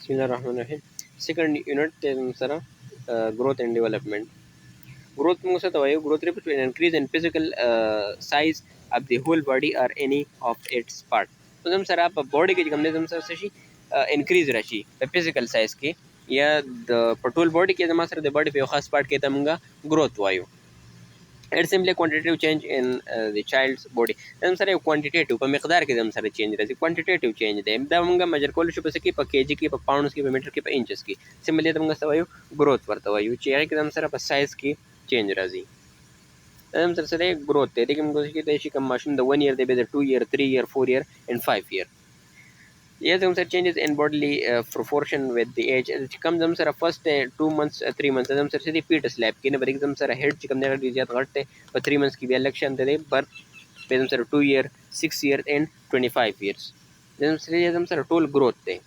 Bismillahirrahmanirrahim. Second unit sara growth and development. Growth means growth refers to an increase in physical size of the whole body or any of its part. तो जब सर आप बॉडी के जगह जब सर सही increase रशी physical size की या टोटल बॉडी के जमा सर बॉडी पे खास पार्ट के तमंगा growth वायु. It's simply a quantitative change in the child's body. दम सर quantitative पर मकदार के दम सर change रहती quantitative change दे दमंगा measure कोल शुरू से की पर kg की पर pounds की पर मीटर की पर inches की simply दमंगा सवायु growth बढ़ता वायु चेहरे के दम सर पर size की change रहती दम सर सर growth है लेकिन मुझे की देशी कम माशूम द 1 year दे बेदर 2 year 3 year 4 year and 5 year. Yes, them sir changes in bodily proportion with the age. It comes them sir first 2 months 3 months them sir the fetus slap की ने बड़ी them sir head चिकम ने कर दिया घटते पर 3 months की भी election दे birth पे them sir 2 year 6 year and 25 years. them sir total growth they.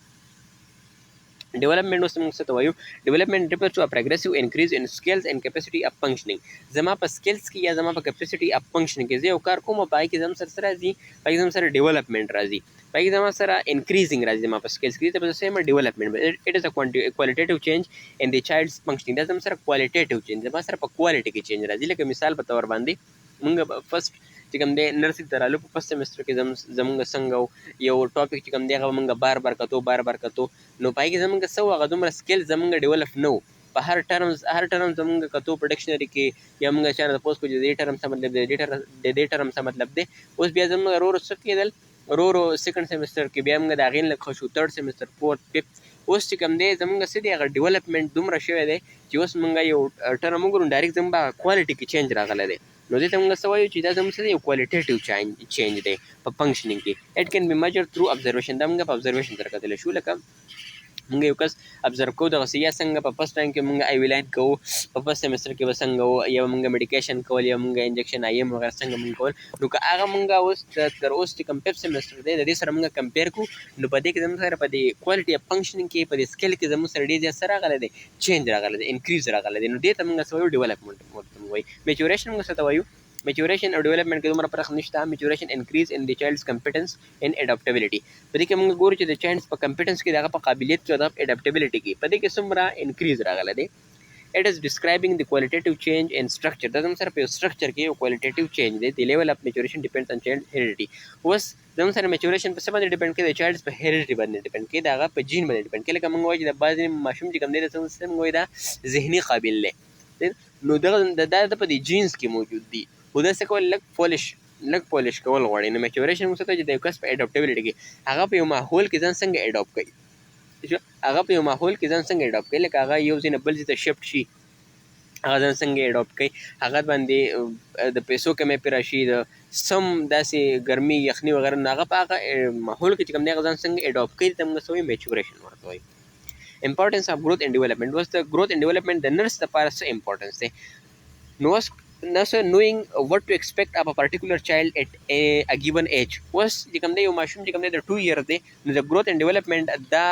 Development was वायु development refers to a progressive increase in skills and capacity of functioning. जमा पर skills की या जमा पर capacity of functioning के जे उकार को मपाई के जम सर राजी पाई जम सर development राजी पाई जमा सर increasing राजी जमा पर skills की तब से हम development. It is a qualitative change in the child's functioning. जम सर qualitative change जमा सर पर quality की change राजी लेकिन मिसाल बताओ बांधी मंगा first चिकम दे नर्सिंग तरालू फर्स्ट सेमेस्टर के जमंगा संगो यो टॉपिक चिकम दे मंगा बार बार कतो नो पाई के जमंगा सौ अगर तुम स्किल जमंगा डेवलप नो पर हर टर्म जमंगा कतो डिक्शनरी के या मंगा चार पोस्ट को दे टर्म सा मतलब दे टर्म सा मतलब दे उस बिया जमंगा रो सके दल रो सेकंड सेमेस्टर के बिया मंगा दागिन लखशु थर्ड सेमेस्टर फोर्थ फिफ्थ उस चिकम दे जमंगा सीधे अगर डेवलपमेंट दुमरा शवे दे जोस मंगा यो टर्म मुगुर डायरेक्ट जमबा क्वालिटी की चेंज रागला दे नो दे तमंगा सवायो चीज़ दम से क्वालिटेटिव चेंज दे पर फंक्शनिंग की it can be measured through observation Damanganga ऑब्जर्वेशन तरका दे शू लका मंगे युकस ऑब्जर्व को द सिया संग पर फर्स्ट टाइम के मंगा आई विलाइन को पर फर्स्ट सेमेस्टर के संग या मंगा मेडिकेशन को या मंगा इंजेक्शन आईएम वगैरह संग मंग को नुका आगा मंगा उस कर उस टिकम पेप सेमेस्टर दे सर मंगा कंपेयर को नु पदे के दम सर पदे क्वालिटी ऑफ फंक्शनिंग के पदे स्किल के दम सर डी सर आगा दे चेंज रागा दे इंक्रीज रागा दे नु दे तमंगा सो डेवलपमेंट वही मैच्योरेशन मंगा सतवायु maturation or development के तुम्हारा परख निष्ठा maturation increase in the child's competence in adaptability पदी के मंग गोर चीज़ child's पर competence की जगह पर काबिलियत चौदह adaptability की पदी के सुमरा increase रहा गला दे it is describing the qualitative change in structure दम सर पे structure के qualitative change they the level of maturation depends on child heredity was दम सर maturation पर सब बंदे depend के child's पर heredity बंदे depend के दागा पर gene बंदे depend के लेकिन मंग वो चीज़ बाज़ में माशूम जी कम दे रहे हैं मंग वो इधर ज़हनी काबिल ले नो दा पदी genes की मौजूद दी उधर से कोई लग पॉलिश कोल वाड़ी ने मैच्योरेशन में तो जो कस पे एडॉप्टेबिलिटी की आगा पे माहौल के जन संग एडॉप्ट कई जो आगा पे माहौल के जन संग एडॉप्ट कई लेकिन आगा यूज इन बल जित शिफ्ट शी आगा जन संग एडॉप्ट कई आगा बंदे द पैसों के में पिराशी द सम दासी गर्मी यखनी वगैरह नागा पागा माहौल के चिकम ने जन संग एडॉप्ट कई तम सोई मैच्योरेशन वर्त होई importance of growth and development was the growth and development the nurse the parents importance knowing what to expect of a particular child at a given age was जिकम दे यो माशूम जिकम दे 2 year दे the growth and development दा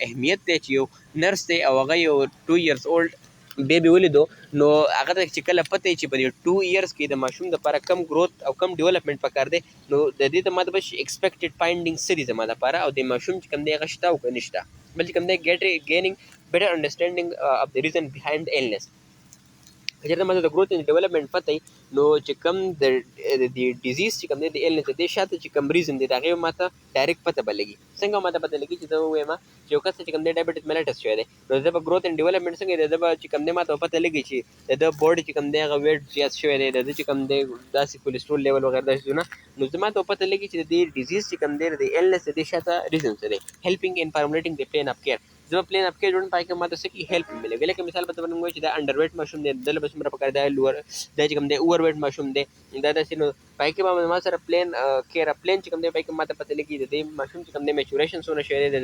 अहमियत दे चियो नर्स दे अवगा यो 2 years old baby वली दो नो अगर तक चिकल पते ची पर 2 years की द माशूम द पारा कम ग्रोथ और कम डेवलपमेंट पकार दे नो द दे त मतलब एक्सपेक्टेड फाइंडिंग सीरीज मादा पारा और दे माशूम जिकम दे गश्ता और निष्ठा बल्कि कम दे gaining better understanding of the reason behind illness जैसे मतलब ग्रोथ एंड डेवलपमेंट पता ही नो चिकम द डिजीज चिकम दे इलनेस दे शात चिकम रीजन दे दागे माता डायरेक्ट पता बलेगी संग माता पता लगी चितो वे मा जो कस चिकम दे डायबिटीज मेलिटस छे दे नो जब ग्रोथ एंड डेवलपमेंट संग दे जब चिकम दे माता पता लगी छी दे बॉडी चिकम दे वेट जस छे दे चिकम दे दासी कोलेस्ट्रॉल लेवल वगैरह दस जुना नो जब माता पता लगी छी दे डिजीज चिकम दे इलनेस दे शात रीजन से दे helping in formulating the plan of care जब प्लेन आपके जोड़न पाई के माता से की हेल्प मिलेगा लेकिन मिसाल बता बनूंगा कि अंडरवेट मशरूम दे दल बस मेरा पकड़ दे लोअर दे चिकम दे ओवरवेट मशरूम दे दादा सिनो पाई के मामा सर प्लेन केयर प्लेन चिकम दे पाई के माता पता लगी दे मशरूम चिकम दे मैच्योरेशन सोना शेयर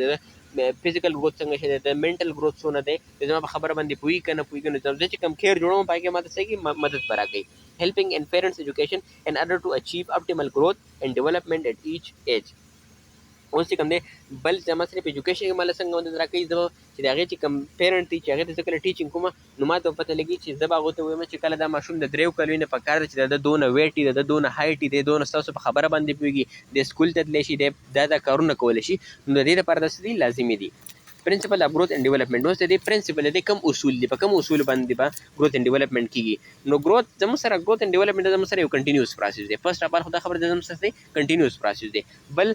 दे फिजिकल ग्रोथ संग शेयर दे मेंटल ग्रोथ सोना दे जब खबर बंदी पुई कन जब चिकम केयर जोड़ो पाई के माता से की मदद करा गई helping in parents education in order to achieve optimal growth and development at each age उस चिकम दे बल जमा सिर्फ एजुकेशन के माला संग जरा कई जब चिदागे चिकम पेरेंट टी चाहे तो कल टीचिंग कुमा नुमा तो पता लगी चीज जब आगोते हुए में चिकला दा माशूम द द्रेव कलवीने पकार चिदा दोन वेटी द दोन हाइटी दे दोन सस खबर बंदी पुगी दे स्कूल तदलेशी दे दादा करून कोलेशी दे परदसदी लाजिमी दी پرنسپل اف گروث اینڈ ډیولپمنٹ. اوس د دې پرنسپل د کوم اصول دي، په کوم اصول باندې به گروث اینڈ ډیولپمنٹ کیږي. نو گروث زموږ سره گروث اینڈ ډیولپمنٹ زموږ سره یو کنټینیوس پروسس دی. فرست اف آل خو دا خبره ده زموږ سره کنټینیوس پروسس دی. بل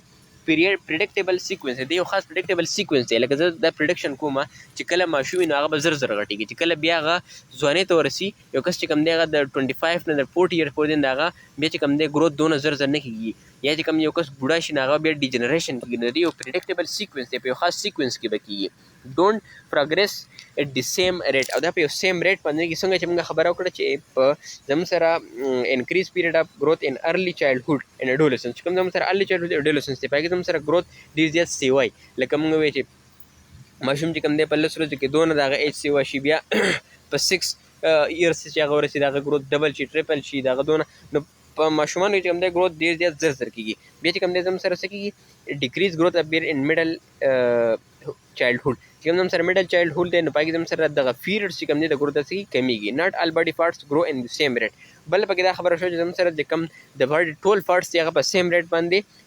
پیریډ پریډکټیبل سیکوینس دی، یو خاص پریډکټیبل سیکوینس دی. لکه زه دا پریډکشن کوم چې کله ماشوم وي نو هغه به زر زر غټېږي، چې کله بیا هغه ځوانۍ ته ورسي یو کس چې کوم دی هغه د 25 نه د 40 ایئر پورې دی هغه بیا چې کوم دی گروث دونه زر زر نه کېږي، یا چې کوم یو کس بوډا شي نو هغه بیا ډیجنریشن کېږي. نو د یو پریډکټیبل سیکوینس دی، په یو خاص سیکوینس کې به کېږي. ډونټ پروګرس ایٹ د سیم ریټ، او دا په یو سیم ریټ باندې کې څنګه چې موږ خبره وکړه چې په زموږ سره انکریز پیریډ اف گروث ان ارلی چایلډهوډ ان اډولسنس، چې کوم زموږ سره ارلی چایلډهوډ اډولسنس دی، په هغې کې زموږ سره گروث ډېر زیات سیوی. لکه موږ وایو چې ماشوم چې کوم دی په 10 ورځو کې دونه د هغه ایج سیوا شي، بیا په 6 ایئرس چې هغه ورسي د هغه گروث ډبل شي ټریپل شي د هغه دونه. نو په ماشومانو چې کوم دی گروث ډېر زیات زر زر کېږي. بیا چې کوم دی زموږ سره څه کېږي ډیکریز گروث اپیر ان میډل چایلډهوډ، چې کوم زموږ سره میډل چایلډهوډ دی نو په هغې کې زموږ سره دغه پیریډ چې کوم دی د گروث څه کمیږي. ناټ آل باډي پارټس ګرو ان د سیم ریټ. بل پکې دا خبره شوه چې زموږ سره د کوم د باډي ټول پارټس دی هغه په سیم ریټ باندې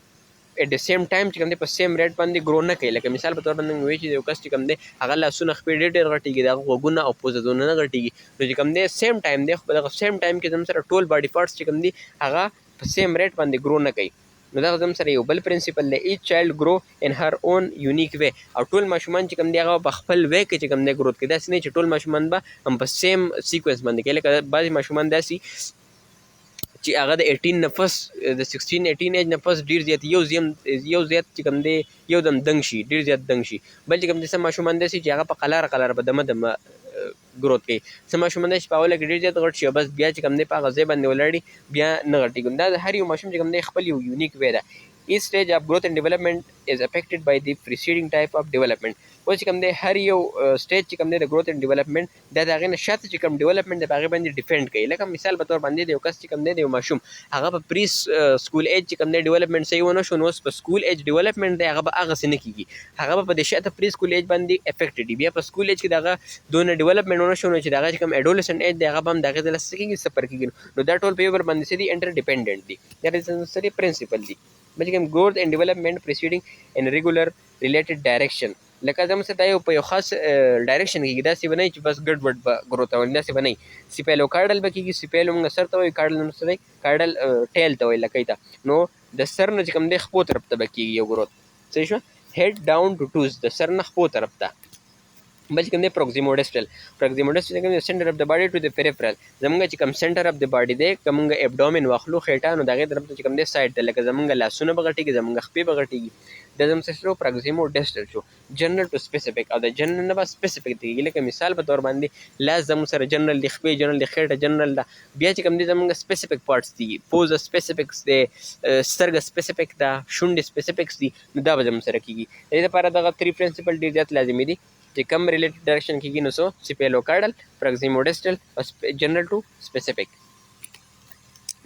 at the same time چې کوم دی په سیم ریټ باندې ګرو نه کوي. لکه مثال په تور باندې وایي چې یو کس چې کوم دی هغه لاسونه خپې ډېر غټېږي، د هغه غوږونه او پوزه دونه نه غټېږي. نو چې کوم دی سیم ټایم دی، خو په دغه سیم ټایم کې زموږ سره ټول باډي پارټس چې کوم دی هغه په سیم ریټ باندې ګرو نه کوي. نو دا زموږ سره یو بل پرنسپل دی، ایچ چایلډ ګرو ان هر اون یونیک وے، او ټول ماشومان چې کوم دی هغه په خپل وے کې چې کوم دی ګروث کوي. داسې نه چې ټول ماشومان به هم په سیم سیکوینس باندې کوي. لکه بعضې ماشومان داسې چې هغه د 18 نه پس د 16-18 ایج نه پس ډېر زیات یو زیات چې کوم دی یو دم دنګ شي، ډېر زیات دنګ شي. بل چې کوم دی څه ماشومان داسې چې هغه په قلاره په دمه ګروث کوي. څه ماشومان داسې په اوله کې ډېر زیات غټ شي او بس بیا چې کوم دی په هغه ځای باندې ولاړي بیا نه غټېږي. دا د هر یو ماشوم چې کوم دی خپل یو یونیک وے ده. Each stage of growth and development is affected by the preceding type of development. اوس چې کوم دی هر یو سټیج چې کوم دی د growth and development دا د هغې نه شاته چې کوم ډیولپمنټ دی په هغې باندې ډیپینډ کوي. لکه مثال په طور باندې د یو کس چې کوم دی د یو ماشوم هغه په پری سکول ایج چې کوم دی ډیولپمنټ صحیح ونه شو، نو اوس په سکول ایج ډیولپمنټ دی هغه به هغسې نه کېږي، هغه به په دې شاته پری سکول ایج باندې افیکټډ وي. بیا په سکول ایج کې د هغه دونه ډیولپمنټ ونه شو، نو چې د هغه چې کوم اډولسنټ ایج دی هغه به هم د هغې ځای له څه کېږي سفر کېږي. نو دا ټول په یو بل باندې څه دي انټر ډیپینډنټ دي. دا سری پرنسپل دي. بلکې growth and development proceeding in regular related direction. لکه زموږ سره دا یو په یو خاص ډایرکشن کېږي، داسې به نه وي چې بس ګډ وډ به ګروث راولي، داسې به نه وي. سپیلو کارډل به کېږي، سپیلو موږ سر ته وایو، کارډل موږ سره کارډل ټیل ته وایي لکۍ ته. نو د سر نه چې کوم دی خپو طرف ته به کېږي یو ګروث. صحیح شوه. هیډ ډاون ټو ټوز، د سر نه خپو طرف ته. بل چې کوم دی پروکزیموډسټل چې کوم دی سنټر اف د باډي ټو د پیریفرل، زمونږ چې کوم سنټر اف د باډي دی که موږ ابډومن واخلو خېټه، نو د هغې طرف ته چې کوم دی سایډ ته لکه زمونږ لاسونه به غټېږي، زمونږ خپې به غټېږي. دا زموږ څه شو پروکزیموډسټل شو. جنرل ټو سپیسیفیک، او د جنرل نه به سپیسیفیک کېږي. لکه مثال په طور باندې لاس زموږ سره جنرل دی، خپې جنرل دی، خېټه جنرل ده. بیا چې کوم دی زمونږ سپیسیفیک پارټس دي، پوزه سپیسیفکس دی، سترګه سپیسیفیک ده، شونډې سپیسیفکس دي، نو دا به زموږ سره کېږي. د دې لپاره دغه 3 پرنسپل ډېر زیات لازمي دي چې کم ریلیټډ ډایرکشن کېږي. نو سو سپیلوکارډل، پروکزیموډسټل او جنرل ټو سپیسیفیک.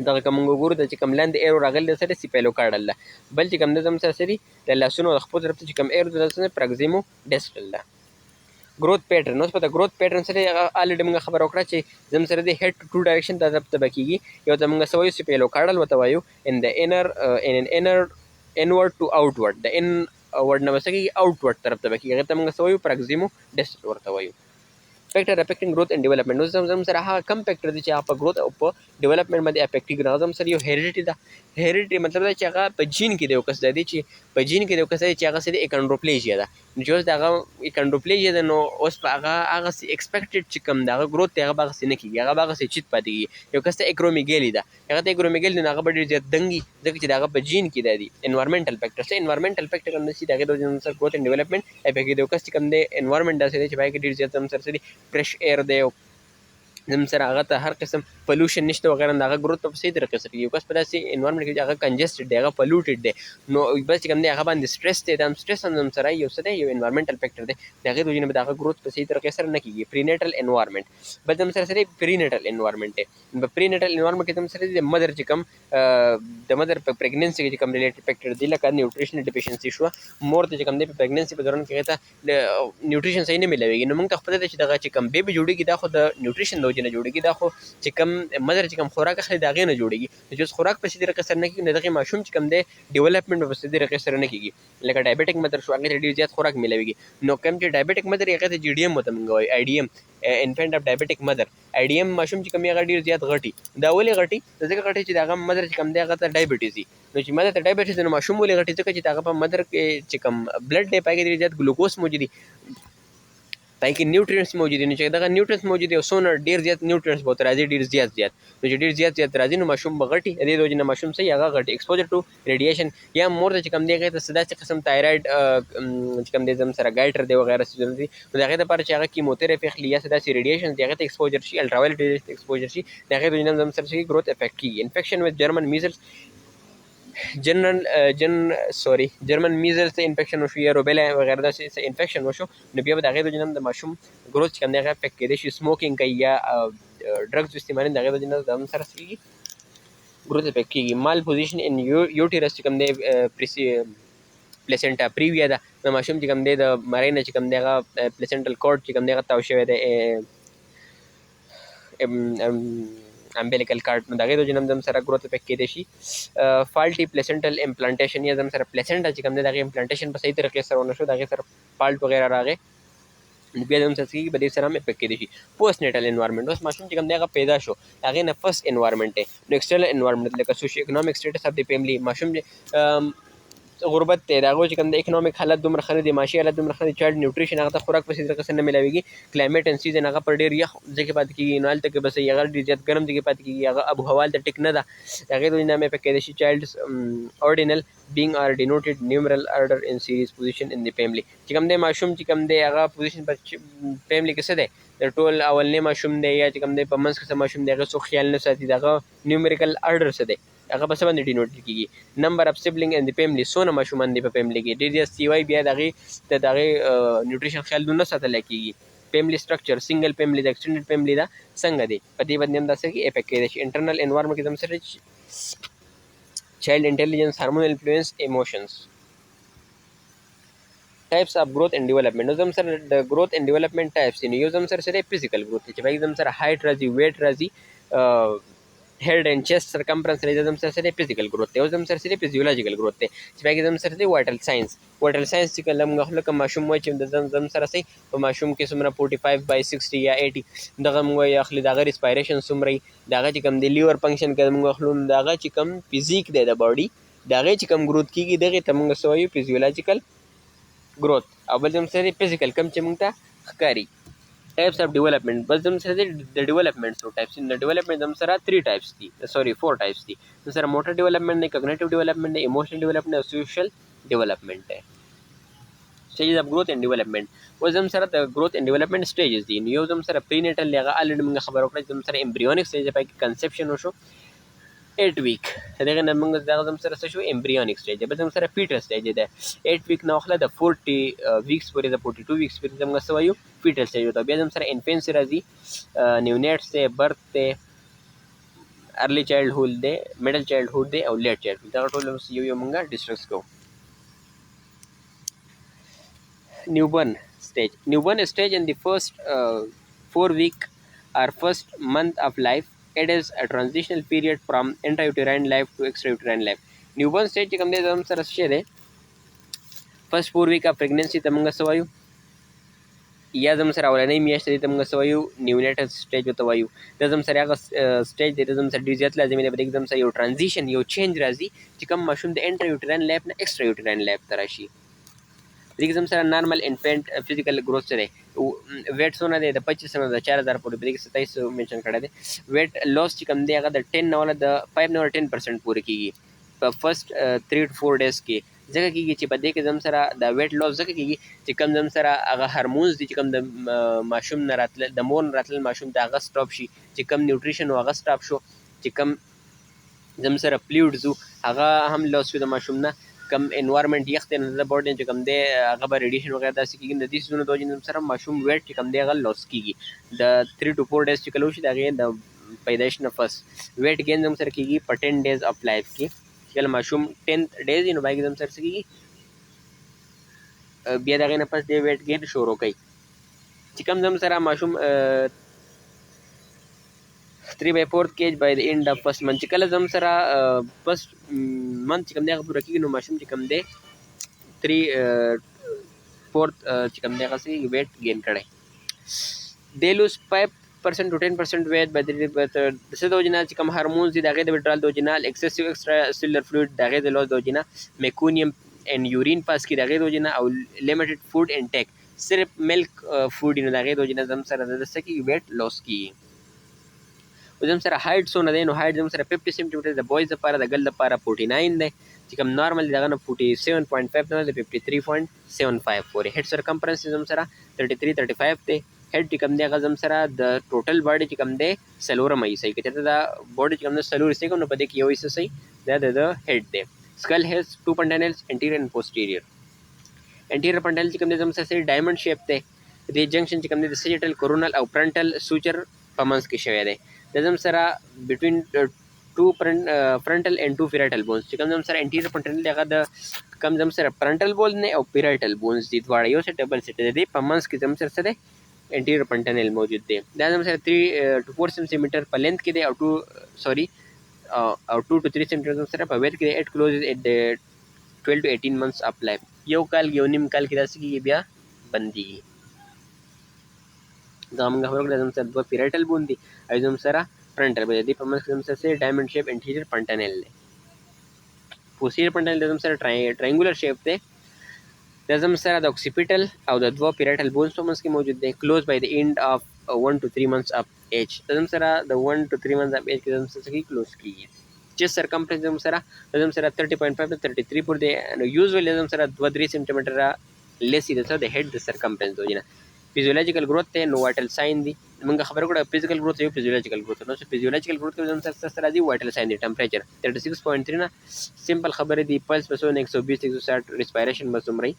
دغه که موږ وګورو د چې کوم لاندې ایرو راغلی دی سره سپیلوکارډل ده. بل چې کوم دی زموږ سره څه دي د لاسونو د خپو طرف ته چې کوم ایرو دی دا څه دی پروکزیموډسټل ده. growth pattern. اوس په د growth pattern سره الریډي موږ خبره وکړه چې زموږ سره د head to two direction ته طرف ته به کېږي. یو ته موږ څه وایو سپیلوکارډل ورته وایو in an inward to outward. د inward نه به څه کېږي outward طرف ته به کېږي، هغې ته موږ څه وایو پروکزیموډسټل ورته وایو. فیکټر افیکټینګ growth and development. اوس زموږ سره هغه کم فیکټر دي چې هغه په growth او په ډیولپمنټ باندې افیکټ کېږي. هغه زموږ سره یو هیریډیټي ده. هیریډیټي مطلب دا چې هغه په جین کې د یو کس دی چې په جین کې د یو کس دی چې هغه څه دی اکانډروپلیژیا ده. نو چې اوس د هغه اکانډروپلیژیا ده، نو اوس په هغه هغسې ایکسپیکټډ چې کوم د هغه growth دی هغه به هغسې نه کېږي، هغه به هغسې چیت پاتې کېږي. یو کس ته اکرومیګیلي ده، هغه ته اکرومیګیلي ده، نو هغه به ډېر زیات دنګ وي ځکه چې د هغه په جین کې دی. انوایرمنټل فیکټر څه انوایرمنټل فیکټر هم داسې د هغې د وجې نه سره growth and development افیکټ کېږي. د یو کس چې کوم دی انوایرمنټ داسې دی چې په هغې کې ډېر زیات هم سره څه دي فرېش ایر دی، زموږ سره هغه ته هر قسم پلوشن نشته وغیره، د هغه ګروث په صحیح طریقې سره کېږي. یو کس په داسې انوایرمنټ کې چې هغه کنجسټډ دی، هغه پلوټډ دی، نو بس چې کوم دی هغه باندې سټرس دی. دا هم سټرس هم زموږ سره یو څه دی، یو انوایرمنټل فیکټر دی. د هغې د وجې نه به د هغه ګروث په صحیح طریقې سره نه کېږي. پرینیټل انوایرمنټ بل زموږ سره دی پرینیټل انوایرمنټ دی. په پرینیټل انوایرمنټ کې زموږ سره د مدر چې کوم د مدر په پریګننسي کې چې کوم ریلیټډ فیکټر دی لکه نیوټریشنل ډیفیشنسي شوه، مور ته چې کوم دی په پریګننسي په دوران کې هغې ته نیوټریشن صحیح نه میلاویږي. نو موږ ته خو پته ده چې دغه چې کوم بیبي جوړېږي دا خو د نیوټریشن د وجې موجې نه جوړېږي. دا خو چې کوم مدر چې کوم خوراک اخلي د هغې نه جوړېږي. نو چې خوراک په صحیح طریقې سره نه کېږي نو دغې ماشوم چې کوم دی ډیولپمنټ به په صحیح طریقې سره نه کېږي. لکه ډایبټیک مدر شو، هغې ته ډېر زیات خوراک میلاویږي. نو کوم چې ډایبټیک مدر هغې ته جي ډي ایم ورته موږ وایو، آی ډي ایم انفینټ اف ډایبټیک مدر. آی ډي ایم ماشوم چې کوم هغه ډېر زیات غټي. دا ولې غټي؟ ځکه غټي چې د هغه مدر چې کوم دی هغه ته ډایبټیز وي. نو چې مدر ته ډایبټیز نو ماشوم ولې غټي؟ ځکه چې د هغه په مدر کې چې کوم بلډ دی په هغې کې ډېر زیات ګلوکوز موجود دي، په هغې کې نیوټرینټس موجود دي. نو چې دغه نیوټرینټس موجود دي او څونه ډېر زیات نیوټرینټس به ورته راځي ډېر زیات. نو چې ډېر زیات راځي نو ماشوم به غټي. د دې وجې نه ماشوم صحیح هغه غټي. ایکسپوجر ټو ریډیشن یا مور ته چې کوم دی هغې ته څه داسې قسم تایرايډ چې کوم دی زم سره ګایټر دی وغیره څیزونه دي، نو د هغې دپاره چې هغه کیموتراپي اخلي یا څه داسې ریډیشن دي هغې ته ایکسپوجر شي، الټراوایلټ ریډیشن ایکسپوجر شي، د هغې د وجې نه زم سره چې ګروت افیکټ کېږي. انفیکشن وذ جرمن میزلز جرمن میزلز ته انفیکشن وشو یا روبیلا وغیره داسې انفیکشن وشو نو بیا به د هغې د وجې نه د ماشوم ګروت چې کوم دی هغه افیکټ کېدی شي. سموکینګ کوي یا ډرګز استعمالوي، د هغې د وجې نه د هم سره څه کېږي ګروت افیکټ کېږي. مال پوزیشن ان یوټیرس چې کوم دی پلیسنټا پریویا ده، د ماشوم چې کوم دی د مرۍ نه چې کوم دی هغه پلیسنټل کورډ چې کوم دی هغه تاو شوی دی امبیلیکل کارډ، نو د هغې د وجې نه هم سره ګروت افیکټ کېدی شي. فالټي پلیسنټل امپلانټیشن یا هم سره پلیسنټا چې کوم دی د هغې امپلانټیشن په صحیح طریقې سره ونه شو، د هغې سره فالټ وغیره راغی، بیا د هم څه کېږي په دې سره هم افیکټ کېدی شي. پوسټ نیټل انوایرمنټ، اوس ماشوم چې کوم دی هغه پیدا شو هغې نه فرست انوایرمنټ دی. نو ایکسټرنل انوایرمنټ لکه سوشیو اکنامک سټیټس اف د فیملی، ماشوم غربت دی، د هغو چې کوم د اکنامک حالت دومره ښه نه دی، معاشي حالت دومره ښه نه دی، چایلډ نیوټریشن هغه ته خوراک په صحیح طریقې سره نه میلاویږي. کلایمیټ اینډ سیزن هغه پر ډېر یخ ځای کې پاتې کېږي، نو هلته کې به صحیح هغه ډېر زیات ګرم ځای کې پاتې کېږي، هغه آب و هوا هلته ټیک نه ده، د هغې د وجې نه هم افیکټ کېدی شي. چایلډز اوردینل being are denoted numeral order in series position in the family. چې کوم دی ماشوم چې کوم دی هغه پوزیشن په فیملی کې څه دی، د ټول اولنی ماشوم دی یا چې کوم دی په منځ کې څه ماشوم دی هغه څوک خیال نه ساتي، د هغه نیومریکل ارډر څه دی هغه په څه باندې ډینوټ کېږي. نمبر اف سبلنګ ان د فیملی، څونه ماشومان دي په فیملی کې، ډېر زیات سی وای بیا د هغې نیوټریشن خیال نه ساتلی کېږي. فیملی سټرکچر، سنګل فیملی ده، ایکسټینډډ فیملی ده، څنګه دی، په دې باندې هم دا څه کېږي افیکټ کېدی شي. انټرنل انوایرمنټ کې هم سره child intelligence, hormonal influence, emotions. Types of growth and development. نو زم سره د growth and development types دي. یو زم سره څه دی physical growth دی چې پکې زم سره height راځي، weight راځي، head and chest circumference راځي، زم سره څه دی physical growth دی. او زم سره څه دی physiological growth دی چې پکې زم سره دی vital signs. vital signs چې کله موږ خلک ماشوم وایي چې د زم سره سي په ماشوم کې څومره 45/60 یا 80 دغه موږ وایي اخلي، د هغه ریسپایریشن څومره وي، د هغه چې کوم د لیور فنکشن کې موږ اخلو، د هغه چې کوم فزیک دی د باډي د هغې چې کوم ګروت کېږي دغې ته موږ څه وایو فزیولوجیکل ګروت. او بل زم سره فزیکل کم چې موږ ته ښکاري. ټایپس اف ډیولپمنټ، بل زم سره د ډیولپمنټ څو ټایپس دي. د ډیولپمنټ زم سره 3 ټایپس دي، سوري 4 ټایپس دي. زم سره موټر ډیولپمنټ دی، کګنیټیو ډیولپمنټ دی، ایموشنل ډیولپمنټ او سوشل ډیولپمنټ دی. stages of growth and development. و زم سره د growth and development stages دي. نو یو زم سره پرینیټل دی، هغه الریډي موږ خبره وکړه. زم سره امبریونیک سټیج دی، پکې کنسپشن وشو 8 ویک، دغه نه موږ دغه زم سره څه شو امبریونیک سټیج. بل زم سره فیټل سټیج دی، 8 ویک نه واخله د 40 ویکس پورې، د 42 ویکس پورې زموږ څه وایو فیټل سټیج ته. بیا زم سره انفینسي راځي، نیونیټس دی، برث دی، ارلی چایلډ هود دی، میډل چایلډ هود دی او لیټ چایلډ هود. دغه ټول یو یو موږ ډسکس کوو. Newborn stage. Newborn stage in the first 4 week or first month of life. It is a transitional period from intrauterine life to extrauterine life. Newborn stage چې کوم دی زم سره څه دی، first 4 week of pregnancy ته موږ څه وایو، یا زم سره اولنۍ میاشت دی ته موږ څه وایو نیونیټل سټیج ورته وایو. دا زم سره هغه سټیج دی، زم سره ډېر زیات لازمي دی، په دې کې زم سره یو ټرانزیشن یو چینج راځي چې کوم ماشوم د انټرایوټراین لایف نه ایکسټرایوټراین لایف ته راشي. دې کې زم سره نارمل انفینټ فزیکل ګروث څه دی، ویټ څونه دی، د 25 نه د 4000 پورې، په دې کې 27 منشن کړی دی. ویټ لاس چې کوم دی هغه د 10 نه والا د 5 نه 10% پورې کېږي په فرست 3 to 4 ډیز کې. ځکه کېږي چې په دې کې زم سره د ویټ لاس ځکه کېږي چې کوم زم سره هغه هارمونز دي چې کوم د ماشوم نه راتلل، د مور نه راتلل ماشوم ته هغه سټاپ شي، چې کوم نیوټریشن و هغه سټاپ شو، چې کوم زم سره فلویډز و هغه هم لاس شو د ماشوم نه، کم انوایرمنټ یخ دی نه د باډي چې کوم دی هغه به ریډیشن وغیره داسې کېږي. د دې څیزونو د وجې نه سره ماشوم ویټ چې کوم دی هغه لاس کېږي. د 3 to 4 ډیز چې کله وشي د هغې د پیدایش نه فرست ویټ گین زم سره کېږي په 10 ډیز اف لایف کې. چې کله ماشوم 10 ډیز وي نو باقي زم سره څه کېږي، بیا د هغې نه پس دی ویټ گین شروع کوي. چې کوم زم سره ماشوم 3/4 کېج by the end of first month چې کله زم سره first month چې کوم دی هغه پوره کېږي نو ماشوم چې کوم دی 3/4 چې کوم دی هغه سي ویټ ګین کړی they lose 5% to 10% weight by the څه د وجې نه چې کوم هارمونز دي د هغې د ویډرال د وجې نه excessive extra cellular fluid د هغې د لوس د وجې نه میکونیم and urine pass کی د هغې د وجې نه او limited food intake صرف ملک فوډ نو د هغې د وجې نه زم سره د څه کېږي ویټ لوس کېږي زم سره هایټ څونه دی نو هایټ زم سره 50 سینټي میټر د بویز لپاره د ګل لپاره 49 دی چې کوم نارمل دی دغه نه 47.5 نه دی 53.75 پورې هیډ سرکمفرنس زم سره 33-35 دی هیډ چې کوم دی هغه زم سره د ټوټل باډي چې کوم دی څلورم حصه که چېرته دا باډي چې کوم دی څلور حصې کوم نو په دې کې یو حصه صحیح دا د هیډ دی skull has two pentanels anterior and posterior anterior pentanel چې کوم دی زم سره ډایمنډ شیپ دی د جنکشن چې کوم دی د سیجیټل کورونل او فرنټل سوچر په منځ کې شوی دی د زم سره بټوین ټو فرنټل اینڈ ټو پیرایټل بونز چې کوم زم سره انټیریور فرنټل دی هغه د کوم زم سره فرنټل بونز نه او پیرایټل بونز دي دواړه یو سیټ ډبل سیټ دی په منځ کې زم سره څه دی انټیریور فرنټل موجود دی دا زم سره 3 to 4 سم په لینث کې دی او 2 to 3 سم سره په ویټ کې دی اټ کلوزز اټ 12 to 18 months اف لایف یو کال یو نیم کال کې داسې کېږي بیا بندېږي دا موږ خبره کړله زم سره دوه پیرایټل بون دي او زم سره فرنټل به دی په منځ کې زم سره ډایمنډ شیپ انټیریور فرنټل دی پوسټیریور فرنټل د زم سره ټرایانګولر شیپ دی د زم سره د اوکسیپیټل او د دوه پیرایټل بونز په منځ کې موجود دی کلوز بای د اینډ اف 1 to 3 months اف ایج د زم سره د 1 to 3 months اف ایج کې زم سره کلوز کېږي چیسٹ سرکمفرنس زم سره 30.5 to 33 پورې دی نو یوزولي زم سره 2-3 سینټي میټره لیس دی د هیډ د سرکمفرنس د وجې نه فیزیولوژیکل گروث ته نو وایټل ساين دي موږ خبره کړه فزیکل گروث یو فیزیولوژیکل گروث نو فیزیولوژیکل گروث کې زم سره راځي وایټل ساين دي ټمپریچر 36.3 نه سمپل خبره دي پلس بسو 120-160 ریسپایریشن بسومري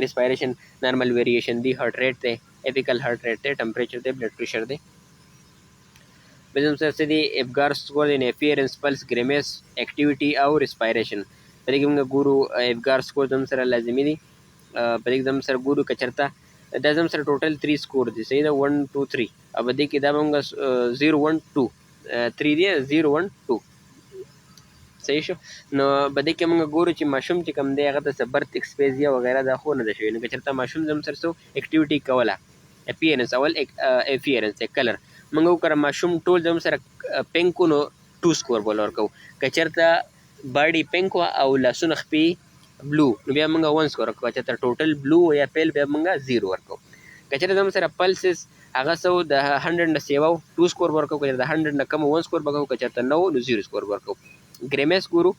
ریسپایریشن نارمل ویریشن دی هارت ریټ ته ایپیکل هارت ریټ ته ټمپریچر ته بلډ پریشر دی بزم سره دي افګار سکور ان اپیرنس پلس گریمیس اکټیویټي او ریسپایریشن په دې کې موږ ګورو افګار سکور زم سره لازمي دي په دې زم سره ګورو کچرتا دا زم سره ټوټل 3 سکور دي صحیح ده 1 2 3 او دې کې دا موږ 0 1 2 3 دی 0 1 2 صحیح شو نو بده کې موږ ګورو چې ماشوم چې کم دی هغه د برت ایکسپیزیا وغیرہ دا خو نه ده شوی نو که چېرته ماشوم زم سره سو اکټیویټي کوله اپیرنس اول اپیرنس کلر موږ وکړه ماشوم ټول زم سره پینکو نو 2 سکور بول ورکو که چېرته باډي پینکو او لاسونه خپې بلو نو بیا موږ 1 سکور ورکو چې تر ټوټل بلو یا پیل بیا موږ 0 ورکو کچره زم سره پلسز هغه سو د 100 نه سیو 2 سکور ورکو کړه د 100 نه کم 1 سکور بګو کچته نو 0 سکور ورکو ګریمس ګورو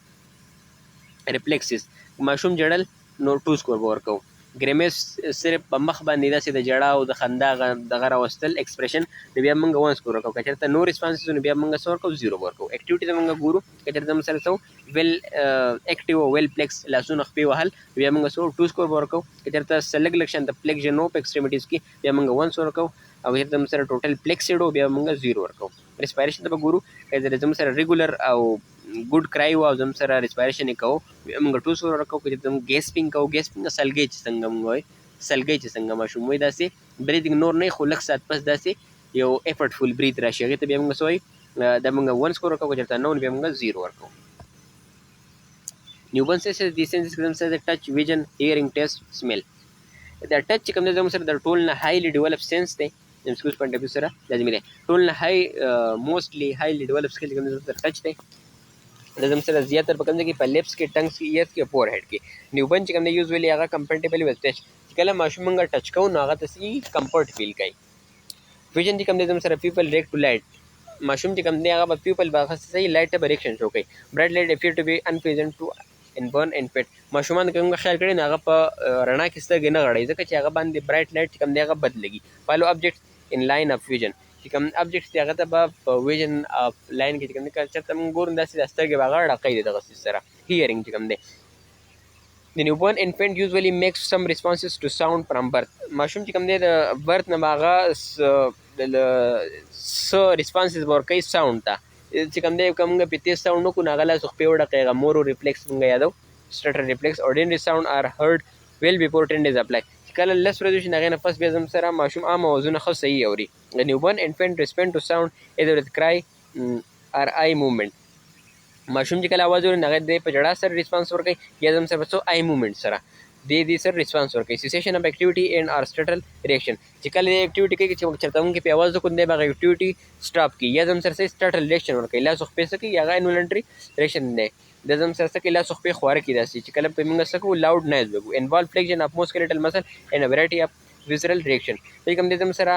ریفلیکسز ماشوم جړل نو 2 سکور ورکو ګریمس صرف په مخ باندې داسې د جړا او د خندا دغه راوستل ایکسپریشن نو بیا موږ 1 سکور ورکو کچته نو ریسپانس نو بیا موږ سکور ورکو 0 ورکو اکټیویټي موږ ګورو کچره زم سره سو ویل اکټیو ویل پلیکس لاسونه خپې وهل بیا موږ سو 2 سکور ورکو کچره سلګ لکشن د پلیک جنو په ایکستریمیټیز کې بیا موږ 1 سکور ورکو او هر زم سره ټوټل پلیکسډو بیا موږ 0 ورکو ریسپایریشن ته ګورو کچره زم سره ریګولر او ګډ کرای او زم سره ریسپایریشن کو موږ 2 سکور ورکو کچره زم ګیسپینګ کو ګیسپینګ سلګې څنګه موږ سلګې څنګه ماشوم وای داسې بریدینګ نور نه خو لک سات پس داسې یو ایفورټفل برید راشي هغه ته بیا موږ سوې دا موږ 1 سکور ورکو کچره نو بیا موږ 0 ورکو نیوبن سیس د سنسز کوم سره ټچ ویژن هیرینګ ټیسټ سمیل دا ټچ کوم د زم سره د ټول نه هایلی ډیولپ سنس دی امسکوز پوینټ اف سره لازمي دی ټول نه های موستلی هایلی ډیولپ سکل کوم د ټچ دی د زم سره زیاتره په کوم کې په لیپس کې ټنګز کې ایس کې فور هډ کې نیوبن چې کوم دی یوزولي هغه کمپیټیبل وذ ټچ کله ماشوم موږ ټچ کوو نو هغه تاسو کمفورت فیل کوي ویژن چې کوم دی زم سره پیپل ریک ټو لایټ ماشوم چې کوم دی هغه په پیپل باغ صحیح لایټ ته ریاکشن شو کوي برایټ لایټ اپیر ټو بی انپلیزنٹ ټو ان برن ان پیټ ماشومان کوم خیال کړي نه هغه په رڼا کې سترګې نه غړي ځکه چې هغه باندې برایټ لایټ کوم دی هغه بدلږي فالو ابجیکټ ان لاین اف ویژن چې کوم ابجیکټ دی هغه ته په ویژن اف لاین کې کوم دی چې موږ ګورو داسې سترګې باغ راقي دغه سره هیرینګ چې کوم دی The newborn infant usually makes some responses to sound from birth. ماشوم چې کوم دی د برث نه هغه څه ریسپانسز ورکوي ساوند ته چې کوم دی کوم په تیز ساوند نکو نه غلا سخ په وړه کېغه مورو ریفلیکس مونږ یادو سټر ریفلیکس ordinary sound are heard well before 10 days apply کله لس ورځې نه غنه پس بیا زم سره ماشوم عام اوزونه خو صحیح اوري the newborn infant respond to sound either with cry آر آی موومنټ. ماشوم چې کله اواز اوري هغه د په جړا سره ریسپانس ورکوي یا زم سره په آی موومنټ سره دې سره ریسپانس ورکوي. سیسیشن اف اکټیویټي اینڈ آر سټل ریاکشن. چې کله د اکټیویټي کوي چې چرته مونږ په اواز وکړو د هغه اکټیویټي سټاپ کی یا زم سره سټل ریاکشن ورکوي. لاس خو پیسه کوي هغه انولنټری ریاکشن دی د زم سره کې لاس خو په خواره کی داسي چې کله په موږ سکو لاود نایز وګو انوالو فلیکشن اف موسکلیټل مسل ان ا ویرایټي اف ویزرل ریاکشن. په کوم دې زم سره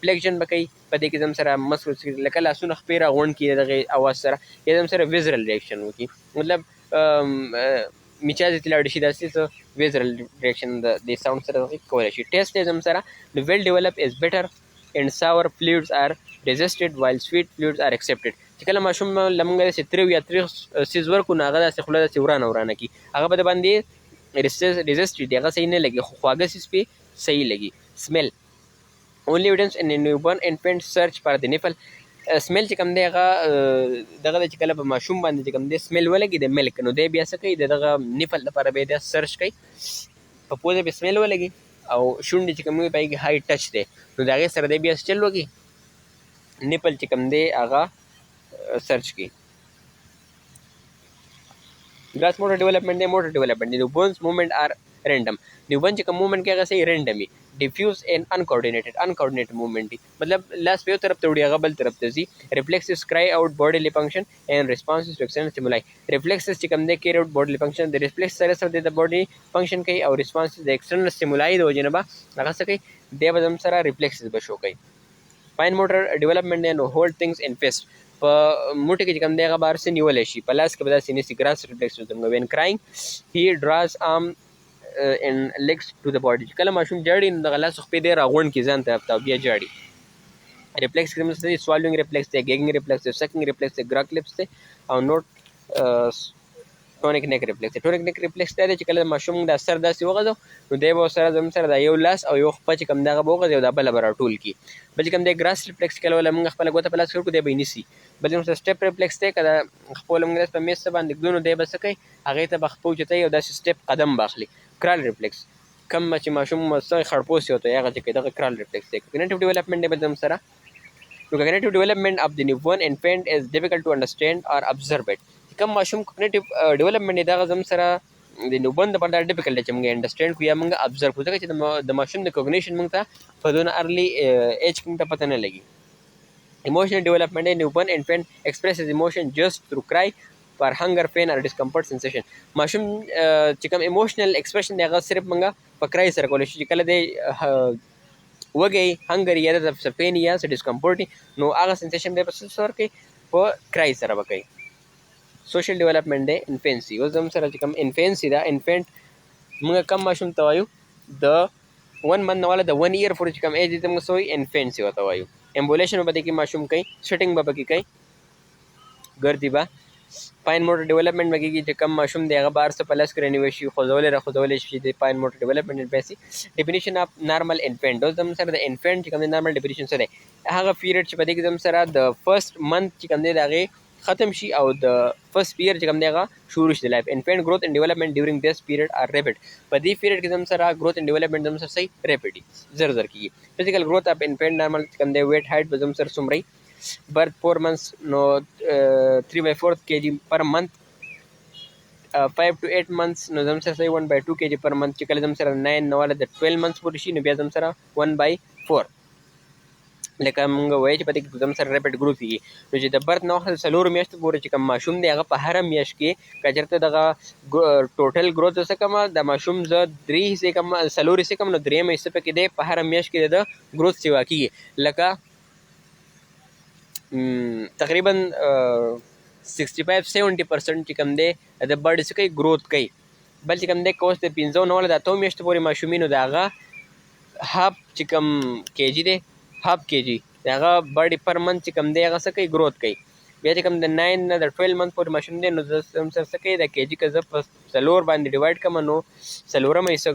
فلیکشن بکای په دې کې زم سره مسل لکه لاسونه خپې راغونډ کی دغه اواز سره یا زم سره ویزرل ریاکشن وکي مطلب میچاز تلاړ شي داسې څه ویزرل ریاکشن د ساوند سره کولای شي. ټیسټ زم سره د ویل ډیولپ از بیټر and sour fluids are resisted while sweet fluids are accepted. چې کله ماشوم لمونږ داسې تریو یا تریخ سیز ورکو نو هغه داسې خوله داسې ورانه کی هغه به د باندې resisted هغه صحیح نه لګي خو خواږه سیز پې صحیح لګي. smell only evidence in a newborn infant search for the nipple. سمیل چې کوم دی هغه دغه چې کله په ماشوم باندې چې کوم دی سمیل ولګي د ملک نو دی بیا څه کوي د دغه نیپل لپاره به دی سرچ کوي په پوزه به سمیل ولګي او شونډې چې کوم وي په هغې هاي ټچ دی نو د هغې سره دی بیا چل وکړي نیپل چې کوم دی هغه سرچ کوي. ګراس موټر ډیولپمنټ دی موټر ډیولپمنټ دی. د بونز موومنټ آر رینډم. د بون چې کوم موومنټ کوي هغه صحیح رینډم وي. ډیفیوز اینڈ انکوارډینیټډ موومنټ دی مطلب لاس په یو طرف ته وړي هغه بل طرف ته ځي. ریفلیکسز کرای آوټ باډیلی فنکشن اینډ ریسپانسز ټو ایکسټرنل سټیمولی. ریفلیکسز چې کوم دی کیر آوټ باډیلی فنکشن د ریفلیکس سره سره د باډي فنکشن کوي او ریسپانسز د ایکسټرنل سټیمولی د وجې نه به هغه څه کوي دی به هم سره ریفلیکسز به شو کوي. فاین موټر ډیولپمنټ دی نو هولډ ثینګز ان فیسټ. په موټي کې چې کوم دی هغه بهر څه نیولی شي په لاس کې به داسې نیسي. ګراس ریفلیکس زموږ وین کرایینګ هی ډراز آرم and legs to the body. کله ماشوم جاړي نو دغه لاس خپې دی راغونډ کړي ځان طرف ته بیا جاړي. ریفلیکس کې موږ څه سوالوینګ ریفلیکس دی ګیګینګ ریفلیکس دی سکینګ ریفلیکس دی ګراک لپس دی او نوټ ټونیک نیک ریفلیکس دی. ټونیک نیک ریفلیکس دی چې کله ماشوم د سر داسې وغځو نو دی به سره زموږ سره د یو لاس او یو خپه چې کوم دغه به وغځي او دا بله به راټول کړي. بل چې کوم دی ګراس ریفلیکس کله وله موږ خپله ګوته په لاس کړو دی به یې نیسي. بل چې موږ سټیپ ریفلیکس دی که د خپو له موږ په میز څه باندې ږدو نو دی به څه کوي هغې ته به خپه اوچتوي او داسې سټیپ قدم به اخلي. کرال ریفلیکس کم چې ماشوم څه خړپوس وي ته هغه چې کوي دغه کرال ریفلیکس دی. کوګنیټیو ډیولپمنټ دی به زم سره نو کوګنیټیو ډیولپمنټ اف د نیوبورن انفینټ از ډیفیکلټ ټو انډرسټینډ اور ابزرو اټ. کم ماشوم کوګنیټیو ډیولپمنټ دی دغه زم سره د نیوبورن دپاره دا ډیفیکلټ دی چې موږ انډرسټینډ کړو یا موږ ابزرو کړو ځکه چې د ماشوم د کوګنیشن موږ ته په دونه ارلی ایج کې موږ ته پته نه لګي. ایموشنل ډیولپمنټ دی نیوبورن انفینټ ایکسپریسز ایموشن جسټ تھرو کرای پر هنګر پین اور ډسکمفرټ سنسیشن. ماشوم چې کوم ایموشنل ایکسپریشن دی هغه صرف موږ په کرای سره کولی شو چې کله دی وږی هنګر یا د پین یا څه ډسکمفرټ نو هغه سنسیشن دی په څه سره کوي په کرای سره به کوي. سوشل ډیولپمنټ دی انفینسي. اوس زموږ سره چې کوم انفینسي ده انفینټ موږ کم ماشوم ته وایو د 1 منت نه والا د 1 ایئر پورې چې کوم ایج دی ته موږ څه وایو انفینسي ورته وایو. ایمبولیشن به پکې ماشوم کوي سټینګ به پکې کوي ګردي به. فاین موټر ډیولپمنټ به کېږي چې کم ماشوم دی هغه بهر څه په لاس کې رانیولی شي خوځولی راخوځولی شي د فاین موټر ډیولپمنټ پیسې. ډیفینیشن اف نارمل انفینټ. اوس زموږ سره د انفینټ چې کوم دی نارمل ډیفینیشن څه دی هغه پیریډ چې په دې کې زموږ سره د فرست منت چې کوم دی د هغې ختم شي او د فرست پیریډ چې کوم دی هغه شروع شي د لایف. انفینټ گروث اینډ ډیولپمنټ ډیورنګ دس پیریډ آر ریپډ. په دې پیریډ کې زموږ سره گروث اینډ ډیولپمنټ زموږ سره صحیح ریپډ زر زر کېږي. فزیکل گروث اف انفینټ نارمل چې کوم دی ویټ هایټ به زموږ سره څومره برث 4 months نو 3/4 kg پر منت. 5 to 8 months نو زموږ سره صحیح 1/2 kg پر منت. چې کله زموږ سره 9 نه والا د 12 months پورې شي نو بیا زموږ سره 1/4 لکه موږ وایو چې په دې کې زموږ سره ریپډ ګروث کېږي. نو چې د برث نه وخت 4 میاشتو پورې چې کوم ماشوم دی هغه په هره میاشت کې که چېرته دغه ټوټل ګروث څه کمه د ماشوم زه 3 حصې کم 4 حصې کم نو 3 حصه پکې دی په هره میاشت کې د ګروث سیوا کېږي. لکه تقریبا 65-70% چې کوم دی د برډ څه کوي ګروث کوي. بل چې کوم دی که اوس د 15 نه والا د 8 میاشتو پورې ماشوم نو د هغه هاف چې کوم کېجي دی هاف کېجي د هغه برډ پر منت چې کوم دی هغه څه کوي ګروث کوي. بیا چې کوم د 9 نه د 12 منت پورې ماشوم دی نو زه سره څه کوي د کېجي که زه په 4 باندې ډیوایډ کړم نو 4 حصه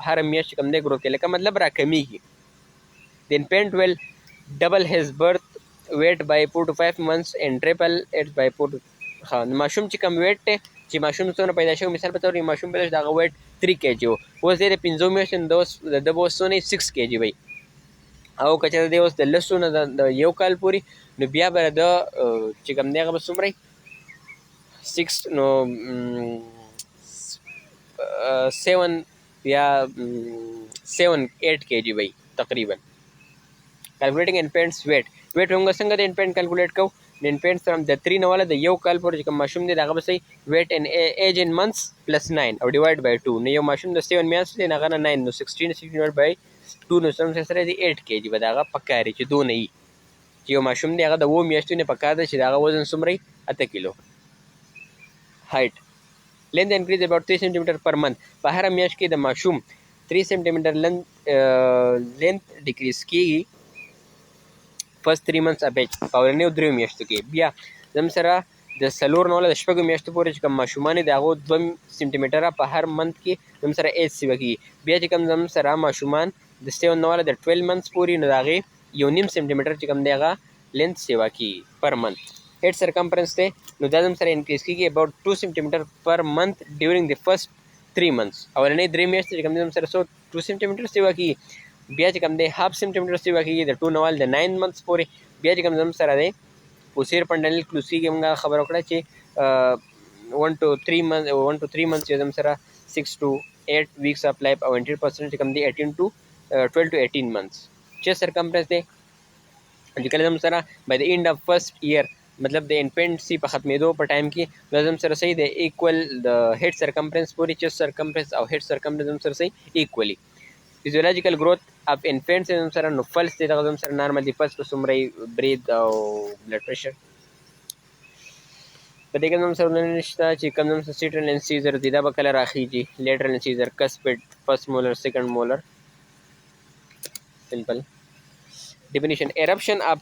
هره میاشت چې کوم دی ګروث کوي لکه مطلب را کمیږي. د انفینټ ویل ډبل هیز برث ویټ by 4 to 5 months and triple it by 4 to ماشوم چې کوم ویټ دی چې ماشوم څونه پیدا شوی مثال په طور ماشوم پیدا شو دغه ویټ 3 kg و اوس دی د 15 میاشتو د به اوس څونه 6 kg وي او که چېرته دی اوس د لسو نه د یو کال پورې نو بیا به د چې کوم دی هغه به څومره 6 نو 7 یا 7-8 kg وي تقریبا. کیلکولیټینګ انفینټس ویټ موږ څنګه د انفینټ کیلکولیټ کوو؟ د انفینټ سره د 3 نه والا د یو کال پورې چې کوم ماشوم دی د هغه به صحیح ویټ ان ایج ان منثس پلس 9 او ډیوایډ بای 2 نو یو ماشوم د 7 میاشتې دی هغه نه 9 نو 16 ډیوایډ بای 2 نو سره دی 8 kg به د هغه پکاري چې دونه وي چې یو ماشوم دی هغه د 7 میاشتو نه پکار دی چې د هغه وزن څومره 8 کیلو. هایټ length increase about 3 cm per month په هر میاشت کې د ماشوم 3 cm length decrease کیږي first 3 months of age په اولنیو 3 میاشتو کې. بیا زم سره د 4 نه د 6 میاشتو پورې چې کوم ماشومان دي هغه 2 سنټیمټره په هر منث کې زم سره ایج سیوه کیږي. بیا چې کوم زم سره ماشومان د 7 نه د 12 months پورې نو هغه 1.5 سنټیمټر چې کوم دی هغه لینث سیوه کیږي پر منث. head circumference ته نو دا زم سره انکریز کیږي about 2 سنټیمټر پر منث during the first 3 months اولنۍ 3 میاشتې چې کوم دی زم سره 2 سنټیمټر سیوه کیږي. بیا چې کوم دی 1/2 سنټیمټر سیوه کیږي د 2 نه د 9 months پورې. بیا چې کوم زم سره دی posterior fundamental clues کې موږ خبره وکړه چې 1 to 3 months چې زم سره 6 to 8 weeks of life او 100% چې کوم دی 18 to 12 to 18 months. chest circumference دی چې کله زم سره by the end of first year مطلب د انفینټسي په ختمېدو په ټایم کې زم سره صحیح د ایکول د هیډ سرکمفرنس پورې چیست سرکمفرنس او هیډ سرکمفرنس زم سره صحیح ایکولی. فیزیولوژیکل گروث اف انفینټس زم سره نو فلس دی دغه زم سره نارمل دی فلس په څومره برید او بلډ پریشر په دې کې زم سره نشته چې کوم زم سره سیټرل انسیزر دی دا به کله راخیږي لیټرل انسیزر کسپټ فرست مولر سیکنډ مولر سمپل. ډیفینیشن eruption of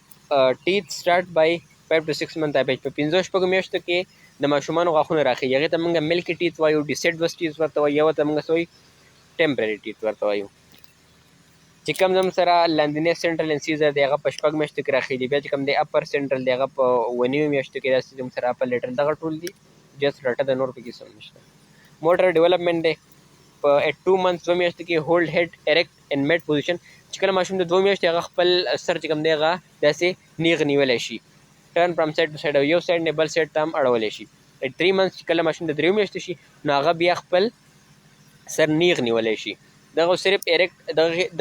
teeth start by 5 to 6 months of age په 15 شپږو میاشتو کې د ماشومانو غاښونه راخیږي هغې ته موږ ملکي ټیث وایو ډیسیډوس ټیث ورته وایو یو ته موږ څه وایو ټمپرري ټیث ورته وایو. چې کوم زم سره لاندنی سنټرل انسیزر دی هغه په 6 میاشتو کې راخیږي. بیا چې کوم دی اپر سنټرل دی هغه په 9 میاشتو کې داسې زم سره اپر لیټرل دغه ټول دي جست ډاټا د نور پکې څه نشته. موټر ډیولپمنټ دی په 2 months 2 میاشتو کې هولډ هیډ اریکټ ان میډ پوزیشن چې کله ماشوم د 2 میاشتې هغه خپل سر چې کوم دی هغه داسې نیغ نیولی شي ټرن فرام سایډ ټو سایډ او یو سایډ نه بل سایډ ته هم اړولی شي. 3 months چې کله ماشوم د 3 میاشتې شي نو هغه بیا خپل سر نیغ نیولی شي. دغه صرف اریکټ